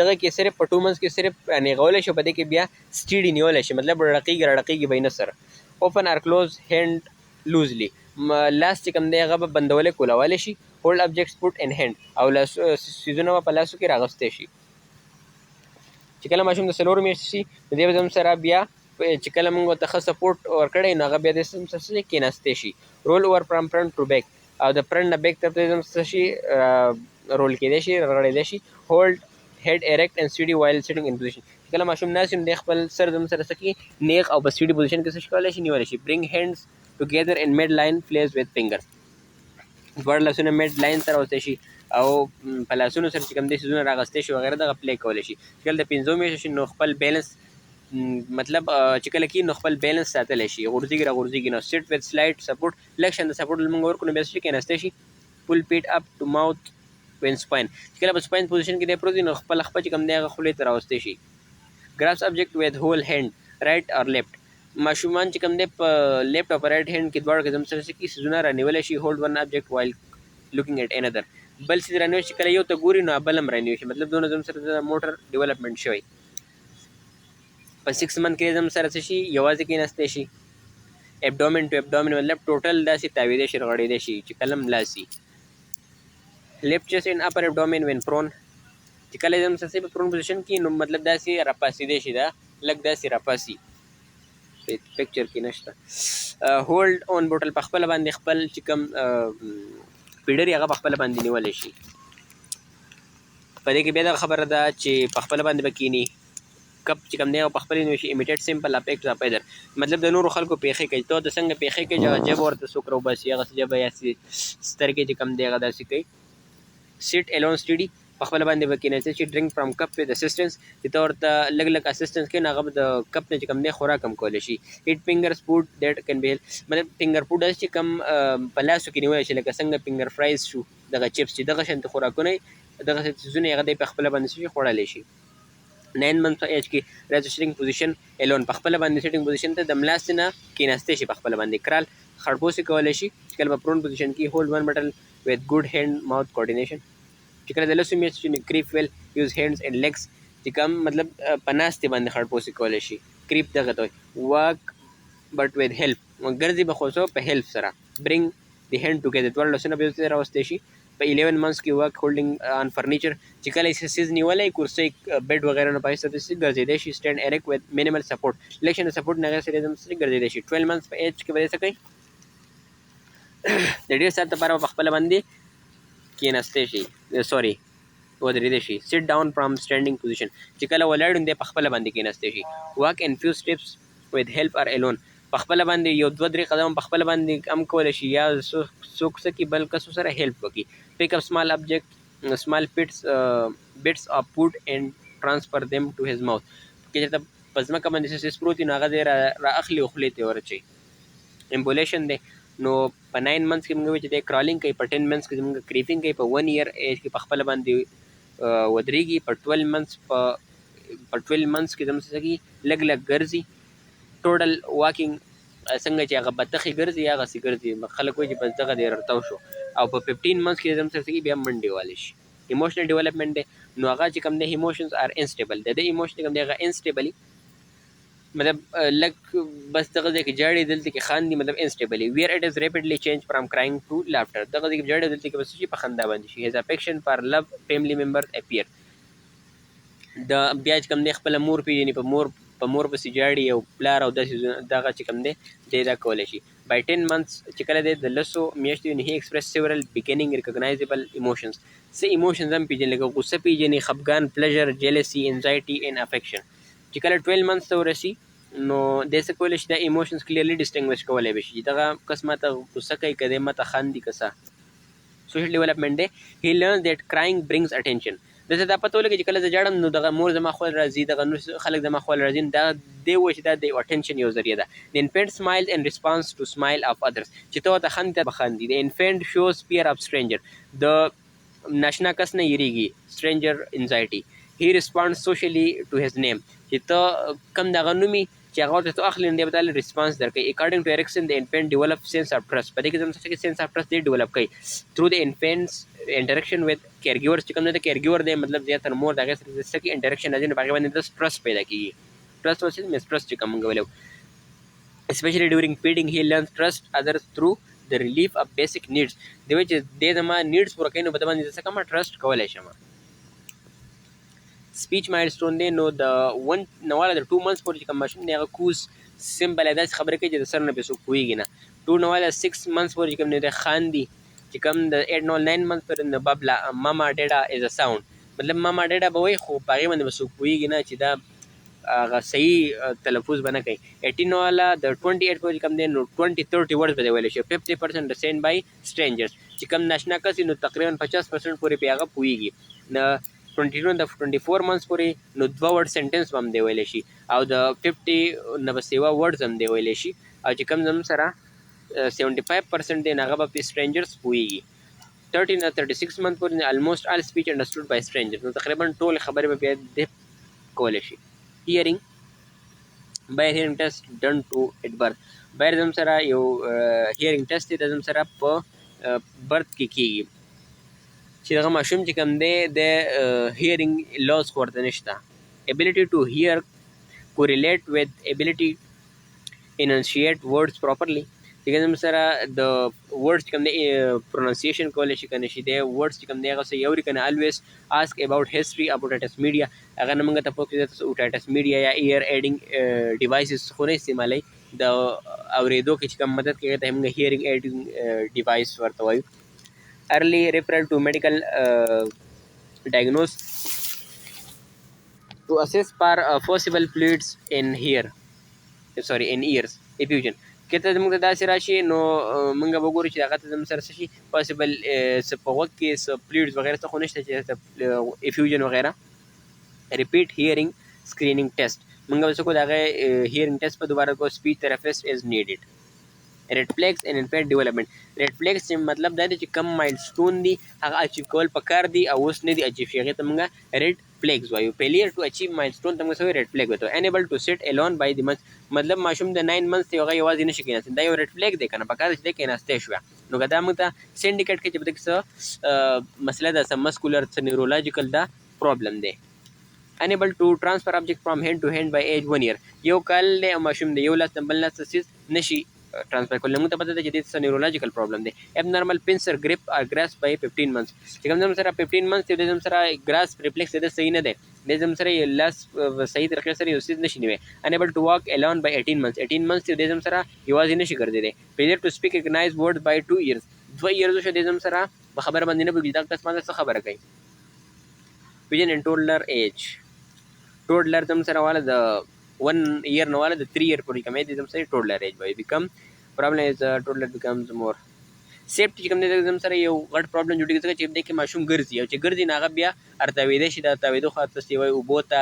دغه کې صرف په 2 months کې صرف نیغولی شي په دې کې بیا سټیډي نیولی شي مطلب رړقیږي به نه سر. اوپن آر کلوز هینډ لوزلی لاس چې کوم دی هغه به بندولی کولاولی شي. هولډ ابجیکټس پوټ ان هینډ او سیزونه به په لاسو کې راغستی شي. چې کله ماشوم د 4 میاشتې شي نو دی به زم سره بیا چې کله موږ ورته ښه سپورټ ورکړی نو هغه بیا د زم سره کېناستی شي. رول اوور فرام فرنټ ټو بیک او د فرنټ نه بیک طرف ته زم څه شي رول کېدی شي رغړېدی شي. هولډ هیډ اریکټ اینډ سټډي وایل سیټینګ ان پوزیشن چې کله ماشوم ناست وي نو دی خپل سر زم سره څه کړي نیغ او په سټډي پوزیشن کې څه شي کولی شي نیولی شي. برینګ هینډز ټوګیدر ان میډ لاین پلیز وذ فنګر دواړه لاسونه میډ لاین سره وستی شي او په لاسونو سره چې کوم دی څیزونه راغستی شي وغیره دغه پلی کولی شي. چې کله د 15 میاشتو شي نو خپل بیلنس مطلب چې کله کې نو خپل بیلنس ساتلی شي غورځېږي راغورځېږي نو سیټ وذ سلایډ سپورټ لږ شان د سپورټ لمونږ ورکړو نو بیا څه شي کېناستی شي. پول پیټ اپ ټو ماوث وین سپاین چې کله په سپاین پوزیشن کې دی پروت وي نو خپل خپه چې کوم دی هغه خولې ته راوستی شي. ګراسپ ابجیکټ وذ هول هینډ رایټ اور لیفټ ماشومان چې کوم دی په لیفټ او په رایټ هینډ کې دواړو کې زم سره څه کي څیزونه رانیولی شي. هولډ ون ابجیکټ وایل looking at another بل څیز رانیول شي کله یو ته ګوري نو بل هم رانیول شي مطلب دونه زم سره د موټر ډیولپمنټ شوی. په 6 month کې زم سره څه شي یوازې کېناستی شي. ابډومن ټو ابډومن مطلب ټوټل داسې تاویدی شي رغړېدی شي چې کله ملا شي. لیفټ چیسټ ان اپر ابډومن وین پرون چې کله زم سره په پرون پوزیشن کې نو مطلب داسې راپاسېدی شي دا لږ داسې راپاسي پکچر کې نشته. هولډ اون بوټل په خپله باندې خپل چې کوم پیډري هغه په خپله باندې نیولی شي. په دې کې بیا دغه خبره ده چې په خپله باندې به کښېني کپ چې کوم دی هغه په خپله نیول شي. ایمیټیټ سمپل اف ایکټس اف ادر مطلب د نورو خلکو پېښې کوي ته د څنګه پېښې کوي چې هغه ژبه ورته څوک راوباسي هغسې ژبه یا سترګې چې کوم دی هغه داسې کوي. سیټ الون سټډي په خپله باندې به کېناستی شي. ډرنک فرام کپ وذ اسسټنس چې ته ورته لږ لږ اسسټنس کوي نو هغه به د کپ نه چې کوم دی خوراک هم کولی شي. ایټ فنګرز فوډ دیټ کین بی مطلب فنګر فوډ هسې چې کوم په لاسو کې نیولی شي لکه څنګه فنګر فرایز شو دغه چپس چې دغه شانتې خوراکونه دغه څیزونه یې هغه دی په خپله باندې څه شي خوړلی شي. 9 months په ایج کې راځي سټینګ پوزیشن الون په خپل باندې سټینګ پوزیشن ته د ملاست نه کیناستې شي په خپل باندې کرال خړپوسي کولای شي چې کله په پرون پوزیشن کې هولډ ون بټل وذ ګډ هاند ماوث کوارډینیشن چې کله د لاسو میچ چې کریپ ویل یوز هینډز اینڈ لیگز چې کوم مطلب پناستې باندې خړپوسي کولای شي کریپ دغه ته واک بٹ وذ هیلپ ګرځي به خو په هیلپ سره برینګ دی هاند ټوګیدر ټول لاسونه به سره راوستي شي په 11 months کې ورک هولډینګ آن فرنیچر چې کله یې سیز نیولای کرسي بیډ وغیرہ نه پایسته د سي ګرځیدای شي سټینډ اریک وذ مینیمل سپورټ لیکشن سپورټ نه سره د سي ګرځیدای شي 12 months په ایج کې به څه کوي د ډیر سات لپاره په خپل باندې کېناستې شي سوري ودرېدای شي سیټ ډاون فرام سټینډینګ پوزیشن چې کله ولاړ دی په خپل باندې کېناستې شي واک ان فیو سټیپس وذ هیلپ ار الون په خپل باندې یو دوه درې قدم په خپل باندې هم کولی شي یا څوک څه کې بل کسو سره هیلپ وکړي pick up small object small bits of food and transfer them to his mouth کې چې ته په ځمکه باندې څه پروت نو هغه دې را اخلي او خولې ته ورچي امبولیشن دی نو په 9 months کې موږ چې دی کرالینګ کوي په 10 months کې موږ کریپینګ کوي په 1 year ایج کې په خپل باندې ودرېږي په 12 months په 12 months کې زموږ څه لګ لګ ګرځي ټوټل واکینګ څنګه چې هغه بطخې ګرځي هغه سي ګرځي خلک وایي چې بس دغه دی رتاو شو او په 15 months کې زم سره بیا منډي والی شي ایموشنل ډیولپمنٹ دی نو هغه چې کوم دی ایموشنز ار انسټیبل د ایموشن کوم دی هغه انسټیبلی مطلب لک بس دغه کې جاړي دلته کې خاندي مطلب انسټیبلی ویر اٹ از ریپیډلی چینج فرام کرایینګ ټو لافټر دغه کې جاړي دلته کې بس شي په خندا باندې شي هیز افیکشن فار لو فیملی ممبرز اپیر د بیا چې کوم دی خپل مور پیژني په مور پسې جاړي او پلار او داسې دغه چې کوم دی دا کولی شي by 10 months چې کله د لسو میاشتو نه ایکسپریس سیورل بیګینینګ ریکګنایزبل ایموشنز څه ایموشنز هم پیژني لکه غصه پیژني خفګان پلیژر جیلسي انزایټي ان افیکشن چې کله 12 months ته ورسي نو د څه کولی شي دا ایموشنز کلیرلی ډسټینګویش کولی به شي دغه کس ماته غصه کوي که دی ماته خاندي که څه سوشل ډیولپمنټ دی هی لرن دیټ کرایینګ برینګز اټینشن دته دا پته ولګي چې کله زه جاړم نو دغه مور زما خول راځي دغه نور خلک زما خول راځي دا دی وایي چې دا د اټینشن یو ذریعه ده د انفینټ سمایل ان ریسپانس ټو سمایل اف ادرس چې ته ورته خندې ته به خندي د انفینټ شوز فیر اف سټرینجر د ناشنا کس نه یریږي سټرینجر انزایټي هی ریسپانډ سوشلی ټو هیز نیم چې ته کم دغه نومي چې هغه ورته ته اخلي نو دی به تاله ریسپانس درکوي اکارډینګ ټو اریکسن د انفینټ ډیولپ سینس اف ټرست په دې کې زموږ څه سینس اف ټرست دی ډیولپ کوي تھرو د انفینټس انټریکشن وذ کیر ګیورز چې کوم دی کیر ګیور دی مطلب زیاتره مور دغه سره څه کې انټریکشن راځي نو هغې باندې د ټرست پیدا کېږي ټرست ورسې مسټرست چې کوم موږ ویلو especially during feeding he learns trust others through the relief of basic needs دی وایي چې دی زما نیډس پوره کوي نو په ده باندې زه څه کومه ټرست کولی شم سپیچ مایلسټون دی نو د نواله د 2 months پورې چې کوم ماشوم دی هغه کوز سمبل داسې خبرې کوي چې د سر نه پرې څوک پوهېږي نه 2 نواله 6 months پورې چې کوم دی خاندي چې کوم د 8 9 months پورې د ببلا ماما ډیډا از ا ساوند مطلب ماما ډیډا به وایي خو په هغې باندې به څوک پوهېږي نه چې دا هغه صحیح تلفظ به نه کوي 18 والا د 28 پورې کوم دی نو 20-30 words به دی ویلی شي 50% سینډ بای سټرینجرز چې کوم ناشنا کس نو تقریبا 50% پورې پې هغه پوهېږي نه 22 د 24 months پورې نو 2 word sentence به هم دی ویلی شي او د 50 نه به سیوا words هم دی ویلی شي او چې کوم زموږ سره 75% دی هغه به په strangers پوهېږي 13 نه 36 months پورې almost all speech understood by strangers نو تقریبا ټول خبرې به بیا دی کولی شي hearing by hearing test done to at birth باید زموږ سره یو hearing test دی د زموږ سره په برث کې کېږي چې دغه ماشوم چې کوم دی د هیرینګ لاس خو ورته نشته ability to hear correlate with ability enunciate words properly چې کوم سره د words چې کوم دی pronunciation کولی شي که نه شي دی words چې کوم دی هغه څه یوري که نه always ask about history about otitis media هغه نه موږ تپوس کوي otitis media یا ear aiding devices خو نه استعمالوي د اورېدو کې چې کوم مدد کوي ته موږ hearing aiding device ورته وایو early referral to medical diagnose to assess for possible fluids in ears effusion کته زموږ ته داسې راشي نو موږ به وګورو چې هغه ته زموږ سره څه شي پاسبل څه په غوږ کې څه فلویډز وغیره څه خو نشته چې افیوژن وغیره ریپیټ هیرینګ سکرینینګ ټیسټ موږ به څه کوو د هغې هیرینګ ټیسټ په دوباره کوو سپیچ تھراپسټ از نیډډ ریډ فلیګز ان انفینټ ډیولپمنټ ریډ فلیګز چې مطلب دا دی چې کم مایلسټون دي هغه اچیو کول پکار دي او اوس نه دي اچیو شي هغې ته موږ ریډ فلیګز وایو. فیلیر ټو اچیو مایلسټون ته موږ څه وایو؟ ریډ فلیګ وایو. انیبل ټو سیټ الون بای د منث، مطلب ماشوم د 9 منث دی هغه یوازې نشي کېناستلی، دا یو ریډ فلیګ دی که نه، پکار ده چې دی کېناستی شوه. نو که دا موږ ته څه انډیکیټ کوي چې په دې کې څه مسله ده، څه مسکولر څه نیورولوجیکل دا پرابلم دی. unable to transfer object from hand to hand by age 1 year. یو کال دی او ماشوم د یو لاس نه بل لاس ته څیز نشي ټرانسفر کولی. موږ ته پته ده چې دې څه نیورولوجیکل پرابلم دی. ابنارمل پنسر ګریپ اور grasp by 15 months. چې کوم سره 15 months دی د سره grasp reflex د صحیح نه دی، د زم سره لاس صحیح طریقې سره یو څیز نشي نیوي. unable to walk alone by 18 months. 18 months دی د زم سره یوازې نشي ګرځېدی. failure to speak recognize words by 2 years. 2 years شو د زم سره په خبره باندې نه پوهېږي دا کس باندې څه خبره کوي. vision and toddler age. ټوډلر تم سره والا د 1 year نه والا د 3 year پورې کمې دي تم سره ټوډلر ایج وایي. بیکم پرابلم از ټوډلر بیکمز مور سیفټي چې کوم دی تم سره یو غټ پرابلم جوړېږي ځکه چې دې کې ماشوم ګرځي او چې ګرځي نو هغه بیا ارتاوېدی شي، د ارتاوېدو خوا ته سیوی اوبو ته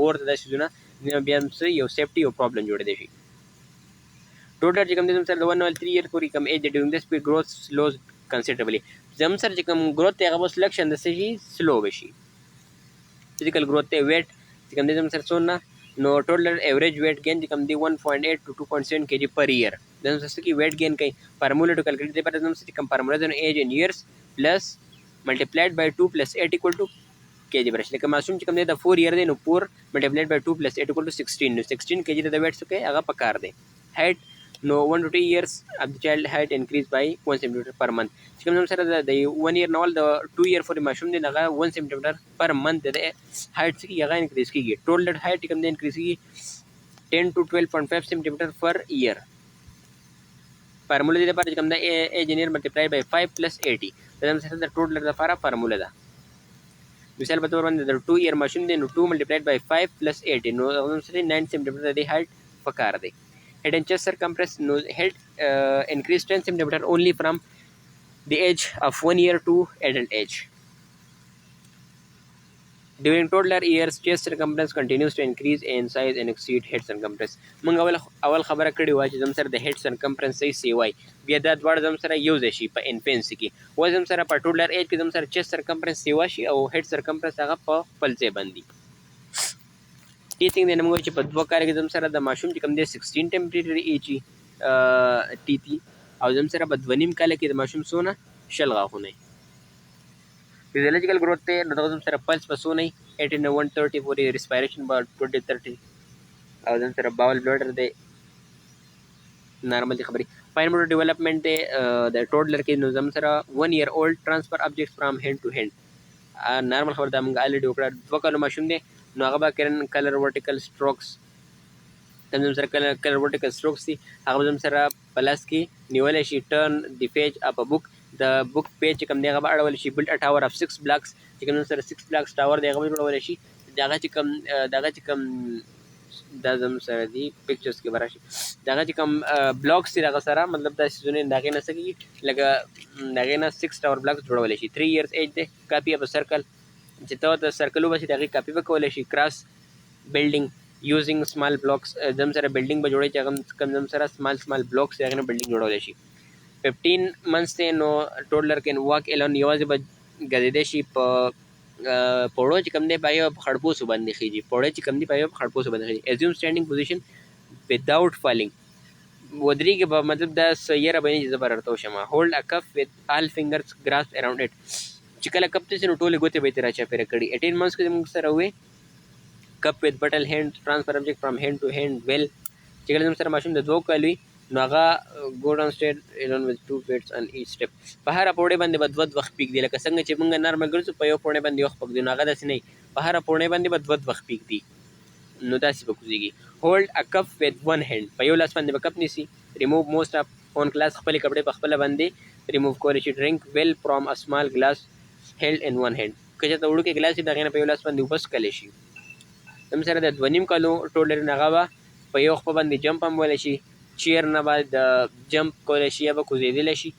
اور ته دا څیزونه بیا یو سیفټي یو پرابلم جوړېدی شي. ټوډلر چې کوم دی تم سره د 1 or 3 year پورې کم ایج دی ډیورنګ دس پیریډ ګروث سلوز کنسیډربلی. زم سره چې کوم ګروث دی هغه بس لږ شان د څه شي سلو وشي. فزیکل ګروث دی ویټ چې کوم دی زم سره څونه نو ټوټل ایوریج ویټ گین چې کوم دی 1.8 to 2.7 kg پر ایئر. زم سره کې ویټ گین کوي فارمولا ټو کیلکولیټ دی پر زم سره کوم فارمولا د ایج ان ایئرز پلس ملټیپلایډ بای 2 پلس 8 equal to kg برش. لکه معصوم چې کوم دی د 4 year دی نو 4 ملټیپلایډ بای 2 پلس 8 equal to 16 نو 16 kg د ویټ څه کوي هغه پکار دی. هایټ نو 1 to 2 years of the child height increase by 1 cm per month. چې کوم سره د 1 year نوال د 2 year for ماشوم دی هغه 1 cm per month د هایټ څخه هغه انکریز کیږي. ټوټل هایټ کوم دی انکریز کیږي 10 to 12.5 cm per year. فارمولا دې لپاره چې کوم دا ایج ان ایئر ملټیپلای بای 5 پلس 80 دا هم سره د ټوټل لپاره فارمولا ده. مثال په تور باندې د 2 year ماشوم دی نو 2 ملټیپلایډ بای 5 پلس 80 نو هم سره 9 cm د هایټ پکار دی. Head and chest circumference no head increase 10 cm only from the age of 1 year to adult age. During toddler years chest circumference continues to increase in size and exceed head circumference. موږ اول خبره کړې وه چې زم سره د head circumference صحیح سیوای بیا دا دواړه زم سره یو ځای شي په انفینسي کې و زم سره په toddler age کې زم سره chest circumference سیوا شي او head circumference هغه په خپل ځای باندې. ټیتینګ دی نه موږ چې په دوه کال کې زم سره د ماشوم چې کوم دی 16 ټمپریچر ایچي ټیتی او زم سره په 2.5 کال کې د ماشوم څونه 10 غاښونه. فیزیولوژیکل ګروث دی نو دغه زم سره پلس په څونه 18 to 130 پورې ریسپایریشن به 20-30 او زم سره باول بلډر دی نارمل خبرې. فاین موټر ډیولپمنٹ دی د ټوډلر کې نو زم سره 1 year old ټرانسفر ابجیکټس فرام هینډ ټو هینډ نارمل خبر دا موږ الریډي وکړه. 2 کالو ماشوم دی نو هغه به کلر ورټیکل سټروکس زم سره کلر ورټیکل سټروکس دي هغه زم سره پلاس کې نیول شي. ټرن دی پیج اپ بک د بک پیج کوم دی هغه به اړول شي. بلډ ا ټاور اف 6 بلاکس چې کوم سره 6 بلاکس ټاور دی هغه به جوړول شي. دغه چې کوم دا زم سره دی پکچرز کې براشي دغه چې کوم بلاکس دی هغه سره مطلب دا سيزونه دغه نه سکیږي لکه دغه نه 6 ټاور بلاکس جوړول شي. 3 years ایج دی کاپی اف سرکل چې ته د سرکلو به دغه کاپی وکولای شي. کراس بلډینګ یوزینګ سمال بلاکس زم سره بلډینګ به جوړی چې کم زم سره سمال بلاکس دغه نه بلډینګ جوړولای شي. 15 months ته نو ټوډلر کین واک الون یوازې به ګرځېدی شي په پوړو چې کوم دی په یو خړپوسو باندې خیږي. پوړی چې کوم دی په یو خړپوسو باندې خیږي. ازیوم سټینډینګ پوزیشن without falling ودرېږي به مطلب دا سیاره به نه چې زه به رارته وشم. هولډ ا کف with all fingers grasped around it چې کله کپ ته نو ټولې ګوتې به یې ترې راچاپېره کړي. 18 months کې موږ سره وې کپ with bottle hand transfer object from hand to hand well چې کله زموږ سره ماشوم د 2 کالو وي نو هغه go downstairs along with 2 feet on each step. په هره پوړې باندې به 2 وخت پیک دی لکه څنګه چې موږ نارمل ګرځو په یو پوړې باندې وخت پک دی نو هغه داسې نه په هره پوړې باندې به 2 وخت پیک دی نو داسې به کوزیږي. هولډ ا کپ with one hand په یو لاس باندې به کپ نیسي. ریموو موسٹ اف اون کلاس خپلې کپړې په خپله باندې ریموو کولی شي. ډرینک ویل فرام ا سمال ګلاس held in one hand که چېرته وړوکی ګلاس وي د هغې نه په یو لاس باندې اوبه څښلی شي. زموږ سره د 2.5 کالو ټوډلر نه هغه به په یو خپه باندې جمپ هم ویلی شي. چیر نه به د جمپ کولی شي یا به کوزېدلی شي